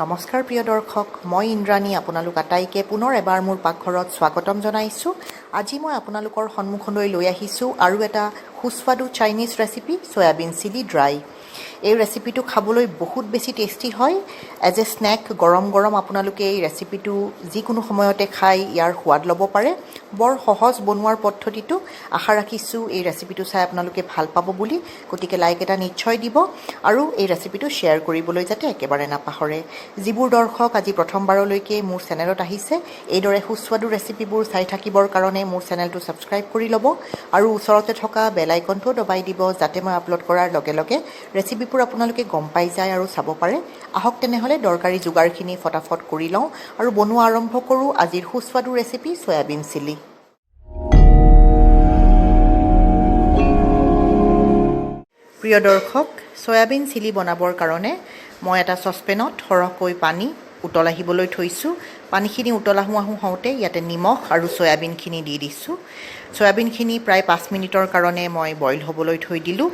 নমস্কাৰ প্ৰিয় দৰ্শক, মই ইন্দ্ৰাণী আপোনালোক আটাইকে পুনৰ এবাৰ মোৰ পাকঘৰত স্বাগতম জনাইছোঁ। আজি মই আপোনালোকৰ সন্মুখলৈ লৈ আহিছোঁ আৰু এটা সুস্বাদু Chinese recipe, soyabean chilli dry. এই ৰেচিপিটো খাবলৈ বহুত বেছি টেষ্টি হয়। এজ এ স্নেক গৰম গৰম আপোনালোকে এই ৰেচিপিটো যিকোনো সময়তে খাই ইয়াৰ সোৱাদ ল'ব পাৰে। বৰ সহজ বনোৱাৰ পদ্ধতিটো। আশা ৰাখিছোঁ এই ৰেচিপিটো চাই আপোনালোকে ভাল পাব বুলি। গতিকে লাইক এটা নিশ্চয় দিব আৰু এই ৰেচিপিটো শ্বেয়াৰ কৰিবলৈ যাতে একেবাৰে নাপাহৰে। যিবোৰ দৰ্শক আজি প্ৰথমবাৰলৈকে মোৰ চেনেলত আহিছে, এইদৰে সুস্বাদু ৰেচিপিবোৰ চাই থাকিবৰ কাৰণে মোৰ চেনেলটো ছাবস্ক্ৰাইব কৰি ল'ব আৰু ওচৰতে থকা বেল আইকনটো দবাই দিব, যাতে মই আপলোড কৰাৰ লগে লগে ৰেচিপিবোৰ আপোনালোকে গম পাই যায় আৰু চাব পাৰে। আহক তেনেহ'লে দৰকাৰী যোগাৰখিনি ফটাফট কৰি লওঁ আৰু বনোৱা আৰম্ভ কৰোঁ আজিৰ সুস্বাদু ৰেচিপি চয়াবিন চিলি। প্ৰিয় দৰ্শক, চয়াবিন চিলি বনাবৰ কাৰণে মই এটা চচপেনত সৰহকৈ পানী উতল আহিবলৈ থৈছোঁ। পানীখিনি উতল আহোঁ হওঁতে ইয়াতে নিমখ আৰু চয়াবিনখিনি দি দিছোঁ। চয়াবিনখিনি প্ৰায় 5 মিনিটৰ কাৰণে মই বইল হ'বলৈ থৈ দিলোঁ।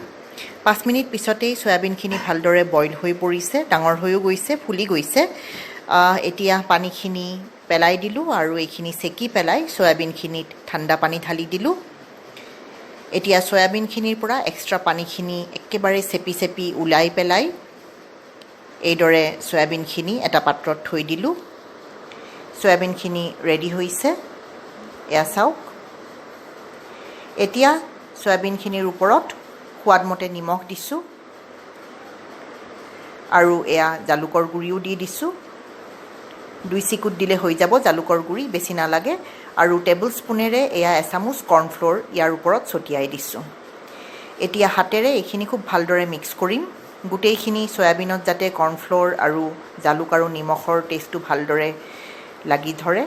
5 মিনিট পিছতেই চয়াবিনখিনি ভালদৰে বইল হৈ পৰিছে, ডাঙৰ হৈও গৈছে, ফুলি গৈছে। এতিয়া পানীখিনি পেলাই দিলোঁ আৰু এইখিনি চেকি পেলাই চয়াবিনখিনিত ঠাণ্ডা পানী ঢালি দিলোঁ। এতিয়া চয়াবিনখিনিৰ পৰা এক্সট্ৰা পানীখিনি একেবাৰে চেপি চেপি ওলাই পেলাই এইদৰে চয়াবিনখিনি এটা পাত্ৰত থৈ দিলোঁ। চয়াবিনখিনি ৰেডি হৈছে, এয়া চাওক। এতিয়া চয়াবিনখিনিৰ ওপৰত সোৱাদমতে নিমখ দিছোঁ আৰু এয়া জালুকৰ গুড়িও দি দিছোঁ। 2 চিকুট দিলে হৈ যাব জালুকৰ গুড়ি, বেছি নালাগে। আৰু টেবুল স্পুনেৰে এয়া এচামুচ কৰ্ণফ্ল'ৰ ইয়াৰ ওপৰত ছটিয়াই দিছোঁ। এতিয়া হাতেৰে এইখিনি খুব ভালদৰে মিক্স কৰিম। গোটেইখিনি চয়াবিনত যাতে কৰ্ণফ্ল'ৰ আৰু জালুক আৰু নিমখৰ টেষ্টটো ভালদৰে লাগি ধৰে।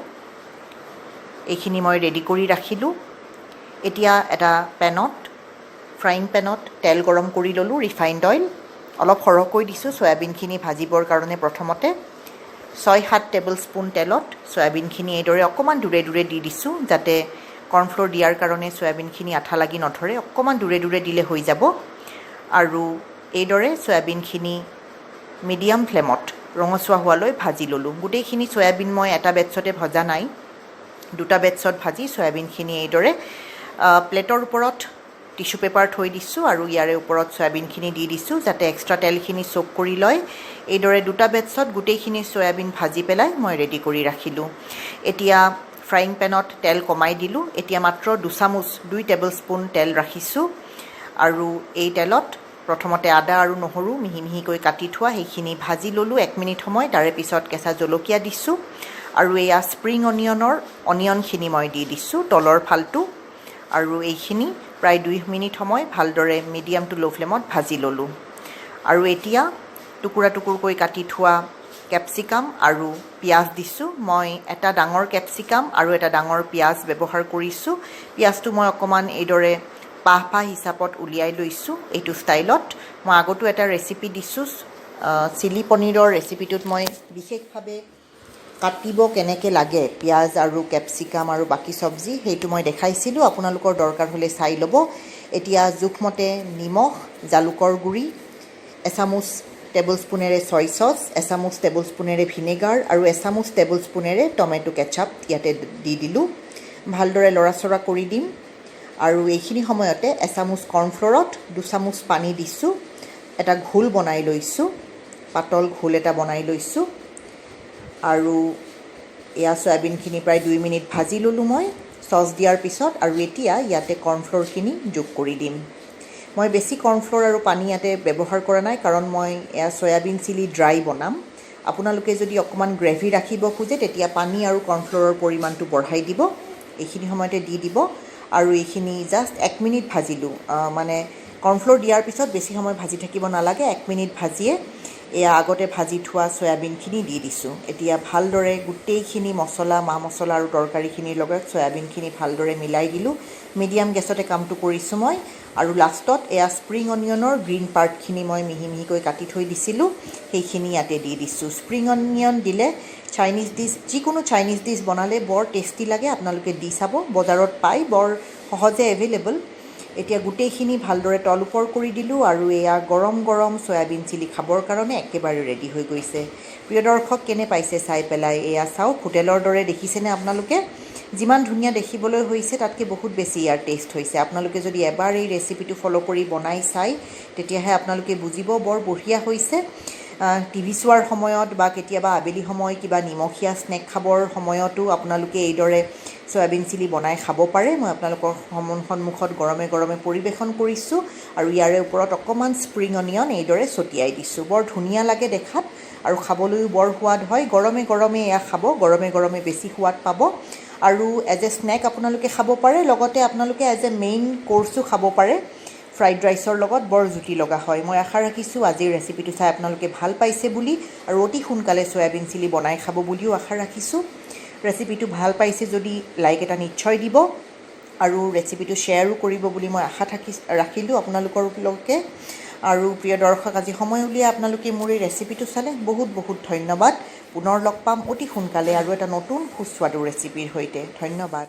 এইখিনি মই ৰেডি কৰি ৰাখিলোঁ। এতিয়া এটা ফ্ৰাইং পেনত তেল গৰম কৰি ল'লোঁ, ৰিফাইণ্ড অইল। অলপ সৰহকৈ দিছোঁ চয়াবিনখিনি ভাজিবৰ কাৰণে। প্ৰথমতে 6-7 টেবুল স্পুন তেলত চয়াবিনখিনি এইদৰে অকণমান দূৰে দূৰে দি দিছোঁ, যাতে কৰ্ণফ্ল'ৰ দিয়াৰ কাৰণে চয়াবিনখিনি আঠা লাগি নধৰে। অকণমান দূৰে দূৰে দিলে হৈ যাব। আৰু এইদৰে চয়াবিনখিনি মিডিয়াম ফ্লেমত ৰঙচুৱা হোৱালৈ ভাজি ল'লোঁ। গোটেইখিনি চয়াবিন মই এটা বেটছতে ভজা নাই, 2টা বেটছত ভাজি চয়াবিনখিনি এইদৰে প্লেটৰ ওপৰত টিছু পেপাৰ থৈ দিছোঁ আৰু ইয়াৰে ওপৰত চয়াবিনখিনি দি দিছোঁ, যাতে এক্সট্ৰা তেলখিনি চক কৰি লয়। এইদৰে 2টা বেটছত গোটেইখিনি চয়াবিন ভাজি পেলাই মই ৰেডি কৰি ৰাখিলোঁ। এতিয়া ফ্ৰাইং পেনত তেল কমাই দিলোঁ। এতিয়া মাত্ৰ 2 টেবুল স্পুন তেল ৰাখিছোঁ আৰু এই তেলত প্ৰথমতে আদা আৰু নহৰু মিহি মিহিকৈ কাটি থোৱা সেইখিনি ভাজি ল'লোঁ 1 মিনিট সময়। তাৰে পিছত কেঁচা জলকীয়া দিছোঁ আৰু এয়া স্প্ৰিং অনিয়নখিনি মই দি দিছোঁ তলৰ ফালটো। আৰু এইখিনি প্ৰায় 2 মিনিট সময় ভালদৰে মিডিয়াম টু ল' ফ্লেমত ভাজি ল'লোঁ। আৰু এতিয়া টুকুৰা টুকুৰকৈ কাটি থোৱা কেপচিকাম আৰু পিঁয়াজ দিছোঁ। মই এটা ডাঙৰ কেপচিকাম আৰু এটা ডাঙৰ পিঁয়াজ ব্যৱহাৰ কৰিছোঁ। পিঁয়াজটো মই অকণমান এইদৰে পাহ হিচাপত উলিয়াই লৈছোঁ। এইটো ষ্টাইলত মই আগতো এটা ৰেচিপি দিছোঁ, চিলি পনীৰৰ ৰেচিপিটোত মই বিশেষভাৱে কাটিব কেনেকৈ লাগে পিঁয়াজ আৰু কেপচিকাম আৰু বাকী চব্জি, সেইটো মই দেখাইছিলোঁ। আপোনালোকৰ দৰকাৰ হ'লে চাই ল'ব। এতিয়া জোখমতে নিমখ, জালুকৰ গুড়ি, এচামুচ টেবুল স্পুনেৰে চয় চচ, এচামুচ টেবুল স্পুনেৰে ভিনেগাৰ আৰু এচামুচ টেবুল স্পুনেৰে টমেটো কেচাপ ইয়াতে দি দিলোঁ। ভালদৰে লৰাচৰা কৰি দিম আৰু এইখিনি সময়তে এচামুচ কৰ্ণফ্ল'ৰত 2 চামুচ পানী দিছোঁ। এটা ঘোল বনাই লৈছোঁ, পাতল ঘোল এটা বনাই লৈছোঁ। আৰু এয়া চয়াবিনখিনি প্ৰায় 2 মিনিট ভাজি ল'লোঁ মই চচ দিয়াৰ পিছত। আৰু এতিয়া ইয়াতে কৰ্ণফ্ল'ৰখিনি যোগ কৰি দিম। মই বেছি কৰ্ণফ্ল'ৰ আৰু পানী ইয়াতে ব্যৱহাৰ কৰা নাই, কাৰণ মই এয়া চয়াবিন চিলি ড্ৰাই বনাম। আপোনালোকে যদি অকণমান গ্ৰেভি ৰাখিব খোজে তেতিয়া পানী আৰু কৰ্ণফ্ল'ৰৰ পৰিমাণটো বঢ়াই দিব। এইখিনি সময়তে দি দিব আৰু এইখিনি জাষ্ট 1 মিনিট ভাজিলোঁ। মানে কৰ্ণফ্ল'ৰ দিয়াৰ পিছত বেছি সময় ভাজি থাকিব নালাগে, 1 মিনিট ভাজিয়ে এয়া আগতে ভাজি থোৱা চয়াবিনখিনি দি দিছোঁ। এতিয়া ভালদৰে গোটেইখিনি মা মছলা আৰু তৰকাৰীখিনিৰ লগত চয়াবিনখিনি ভালদৰে মিলাই দিলোঁ। মিডিয়াম গেছতে কামটো কৰিছোঁ মই। আৰু লাষ্টত এয়া স্প্ৰিং অনিয়নৰ গ্ৰীণ পাৰ্টখিনি মই মিহি মিহিকৈ কাটি থৈ দিছিলোঁ, সেইখিনি ইয়াতে দি দিছোঁ। স্প্ৰিং অনিয়ন দিলে যিকোনো চাইনিজ ডিছ বনালে বৰ টেষ্টি লাগে। আপোনালোকে দি চাব, বজাৰত পাই, বৰ সহজে এভেইলেবল। এতিয়া গোটেইখিনি ভালদৰে তল ওপৰ কৰি দিলোঁ আৰু এয়া গৰম গৰম চয়াবিন চিলি খাবৰ কাৰণে একেবাৰে ৰেডি হৈ গৈছে। প্ৰিয় দৰ্শক, কেনে পাইছে চাই পেলাই? এয়া চাওক, হোটেলৰ দৰে দেখিছেনে আপোনালোকে? যিমান ধুনীয়া দেখিবলৈ হৈছে তাতকৈ বহুত বেছি ইয়াৰ টেষ্ট হৈছে। আপোনালোকে যদি এবাৰ এই ৰেচিপিটো ফ'ল' কৰি বনাই চাই তেতিয়াহে আপোনালোকে বুজিব, বৰ বঢ়িয়া হৈছে। টিভি চোৱাৰ সময়ত বা কেতিয়াবা আবেলি সময় কিবা নিমখীয়া স্নেক খাবৰ সময়তো আপোনালোকে এইদৰে চয়াবিন চিলি বনাই খাব পাৰে। মই আপোনালোকৰ সন্মুখত গৰমে গৰমে পৰিৱেশন কৰিছোঁ আৰু ইয়াৰে ওপৰত অকণমান স্প্ৰিং অনিয়ন এইদৰে ছটিয়াই দিছোঁ। বৰ ধুনীয়া লাগে দেখাত আৰু খাবলৈও বৰ সোৱাদ হয়। গৰমে গৰমে এয়া খাব, গৰমে গৰমে বেছি সোৱাদ পাব। আৰু এজ এ স্নেক আপোনালোকে খাব পাৰে, লগতে আপোনালোকে এজ এ মেইন কোৰ্ছো খাব পাৰে ফ্ৰাইড ৰাইচৰ লগত। বৰ জুতি লগা হয়। মই আশা ৰাখিছোঁ আজিৰ ৰেচিপিটো চাই আপোনালোকে ভাল পাইছে বুলি আৰু অতি সোনকালে চয়াবিন চিলি বনাই খাব বুলিও আশা ৰাখিছোঁ। ৰেচিপিটো ভাল পাইছে যদি লাইক এটা নিশ্চয় দিব আৰু ৰেচিপিটো শ্বেয়াৰো কৰিব বুলি মই আশা ৰাখিলোঁ আপোনালোকৰলৈকে। আৰু প্ৰিয় দৰ্শক, আজি সময় উলিয়াই আপোনালোকে মোৰ এই ৰেচিপিটো চালে বহুত বহুত ধন্যবাদ। পুনৰ লগ পাম অতি সোনকালে আৰু এটা নতুন সুস্বাদু ৰেচিপিৰ সৈতে। ধন্যবাদ।